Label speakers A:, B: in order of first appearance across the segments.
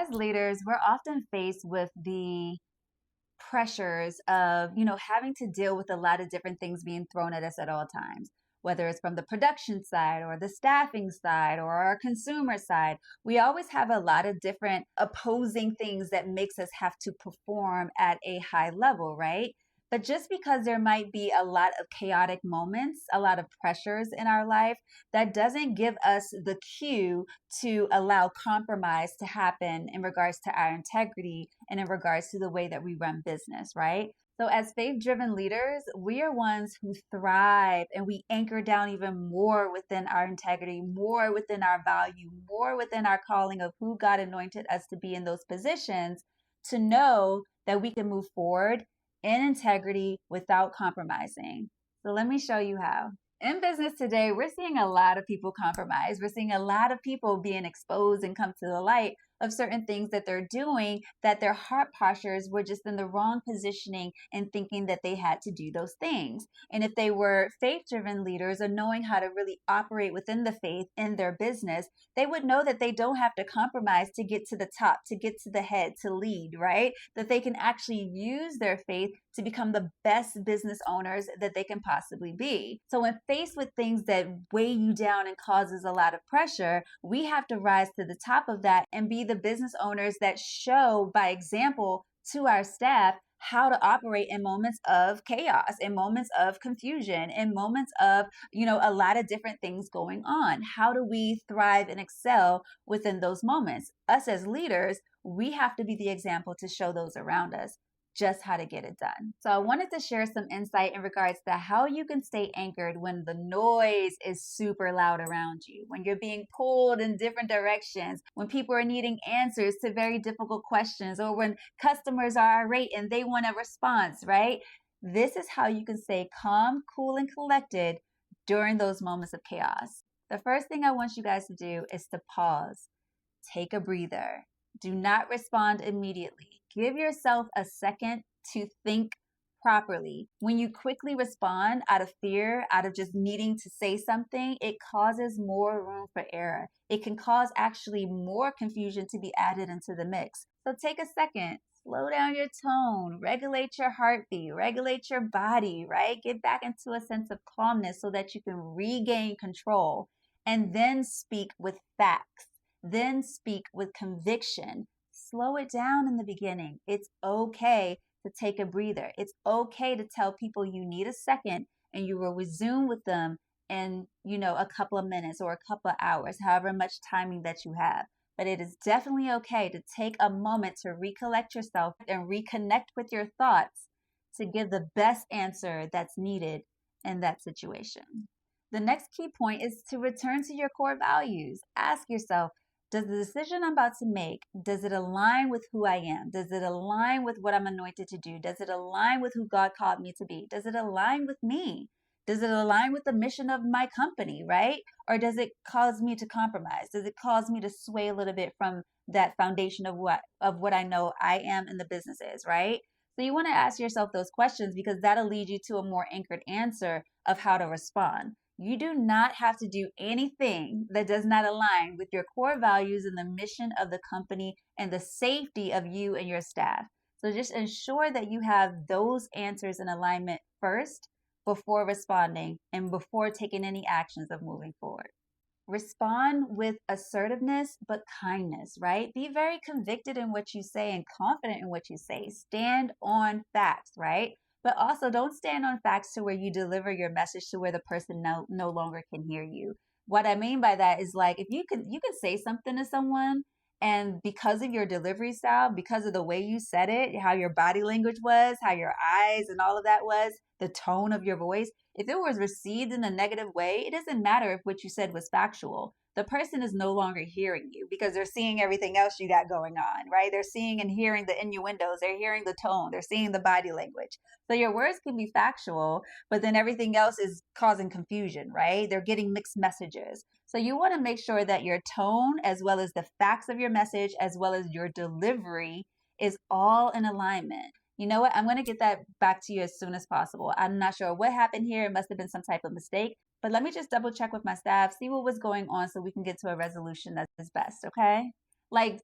A: as leaders, we're often faced with the pressures of, having to deal with a lot of different things being thrown at us at all times, whether it's from the production side or the staffing side or our consumer side. We always have a lot of different opposing things that makes us have to perform at a high level, right? But just because there might be a lot of chaotic moments, a lot of pressures in our life, that doesn't give us the cue to allow compromise to happen in regards to our integrity and in regards to the way that we run business, right? So, as faith driven leaders, we are ones who thrive and we anchor down even more within our integrity, more within our value, more within our calling of who God anointed us to be in those positions to know that we can move forward in integrity without compromising. So, let me show you how. In business today, we're seeing a lot of people compromise. We're seeing a lot of people being exposed and come to the light of certain things that they're doing, that their heart postures were just in the wrong positioning and thinking that they had to do those things. And if they were faith driven leaders or knowing how to really operate within the faith in their business, they would know that they don't have to compromise to get to the top, to get to the head, to lead, right? That they can actually use their faith to become the best business owners that they can possibly be. So when faced with things that weigh you down and causes a lot of pressure, we have to rise to the top of that and be the business owners that show by example to our staff how to operate in moments of chaos, in moments of confusion, in moments of, a lot of different things going on. How do we thrive and excel within those moments? Us as leaders, we have to be the example to show those around us just how to get it done. So I wanted to share some insight in regards to how you can stay anchored when the noise is super loud around you, when you're being pulled in different directions, when people are needing answers to very difficult questions, or when customers are irate and they want a response, right? This is how you can stay calm, cool, and collected during those moments of chaos. The first thing I want you guys to do is to pause, take a breather. Do not respond immediately. Give yourself a second to think properly. When you quickly respond out of fear, out of just needing to say something, it causes more room for error. It can cause actually more confusion to be added into the mix. So take a second, slow down your tone, regulate your heartbeat, regulate your body, right? Get back into a sense of calmness so that you can regain control and then speak with facts. Then speak with conviction. Slow it down in the beginning. It's okay to take a breather. It's okay to tell people you need a second and you will resume with them in, a couple of minutes or a couple of hours, however much timing that you have. But it is definitely okay to take a moment to recollect yourself and reconnect with your thoughts to give the best answer that's needed in that situation. The next key point is to return to your core values. Ask yourself, does the decision I'm about to make, does it align with who I am? Does it align with what I'm anointed to do? Does it align with who God called me to be? Does it align with me? Does it align with the mission of my company, right? Or does it cause me to compromise? Does it cause me to sway a little bit from that foundation of what I know I am in the business is, right? So you want to ask yourself those questions because that'll lead you to a more anchored answer of how to respond. You do not have to do anything that does not align with your core values and the mission of the company and the safety of you and your staff. So just ensure that you have those answers in alignment first before responding and before taking any actions of moving forward. Respond with assertiveness, but kindness, right? Be very convicted in what you say and confident in what you say. Stand on facts, right? But also don't stand on facts to where you deliver your message to where the person no longer can hear you. What I mean by that is like if you can say something to someone and because of your delivery style, because of the way you said it, how your body language was, how your eyes and all of that was, the tone of your voice, if it was received in a negative way, it doesn't matter if what you said was factual. The person is no longer hearing you because they're seeing everything else you got going on, right? They're seeing and hearing the innuendos, they're hearing the tone, they're seeing the body language. So your words can be factual, but then everything else is causing confusion, right? They're getting mixed messages. So you want to make sure that your tone, as well as the facts of your message, as well as your delivery, is all in alignment. You know what? I'm going to get that back to you as soon as possible. I'm not sure what happened here. It must have been some type of mistake. But let me just double check with my staff, see what was going on so we can get to a resolution that is best, okay? Like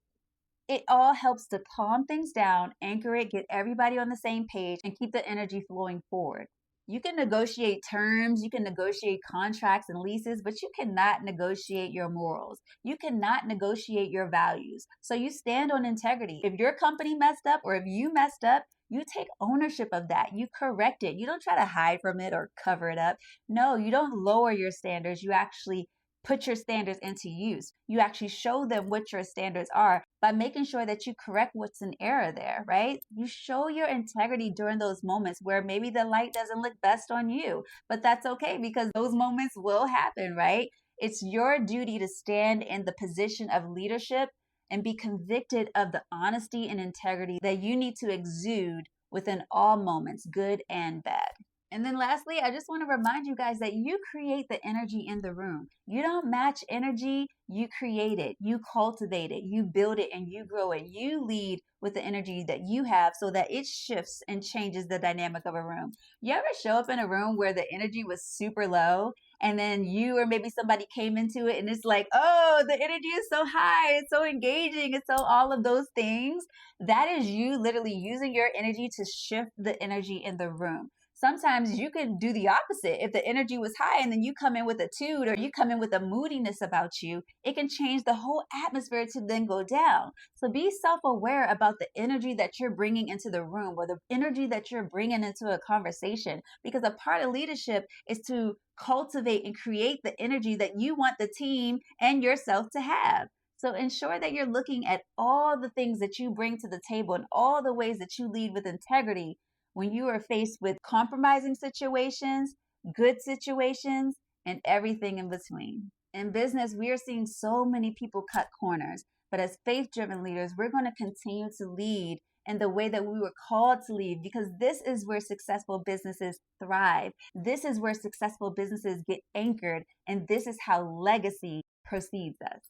A: It all helps to calm things down, anchor it, get everybody on the same page, and keep the energy flowing forward. You can negotiate terms, you can negotiate contracts and leases, but you cannot negotiate your morals. You cannot negotiate your values. So you stand on integrity. If your company messed up or if you messed up, you take ownership of that. You correct it. You don't try to hide from it or cover it up. No, you don't lower your standards. You actually put your standards into use. You actually show them what your standards are by making sure that you correct what's in error there, right? You show your integrity during those moments where maybe the light doesn't look best on you, but that's okay because those moments will happen, right? It's your duty to stand in the position of leadership and be convicted of the honesty and integrity that you need to exude within all moments, good and bad. And then lastly, I just want to remind you guys that you create the energy in the room. You don't match energy, you create it, you cultivate it, you build it, and you grow it. You lead with the energy that you have so that it shifts and changes the dynamic of a room. You ever show up in a room where the energy was super low and then you or maybe somebody came into it and it's like, oh, the energy is so high, it's so engaging, it's so all of those things? That is you literally using your energy to shift the energy in the room. Sometimes you can do the opposite. If the energy was high and then you come in with a toot or you come in with a moodiness about you, it can change the whole atmosphere to then go down. So be self-aware about the energy that you're bringing into the room or the energy that you're bringing into a conversation, because a part of leadership is to cultivate and create the energy that you want the team and yourself to have. So ensure that you're looking at all the things that you bring to the table and all the ways that you lead with integrity when you are faced with compromising situations, good situations, and everything in between. In business, we are seeing so many people cut corners, but as faith driven leaders, we're going to continue to lead in the way that we were called to lead, because this is where successful businesses thrive. This is where successful businesses get anchored, and this is how legacy precedes us.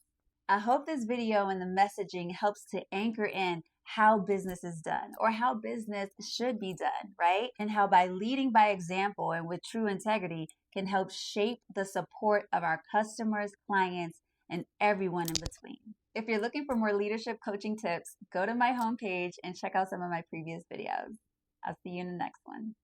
A: I hope this video and the messaging helps to anchor in how business is done or how business should be done, right? And how by leading by example and with true integrity can help shape the support of our customers, clients, and everyone in between. If you're looking for more leadership coaching tips, go to my homepage and check out some of my previous videos. I'll see you in the next one.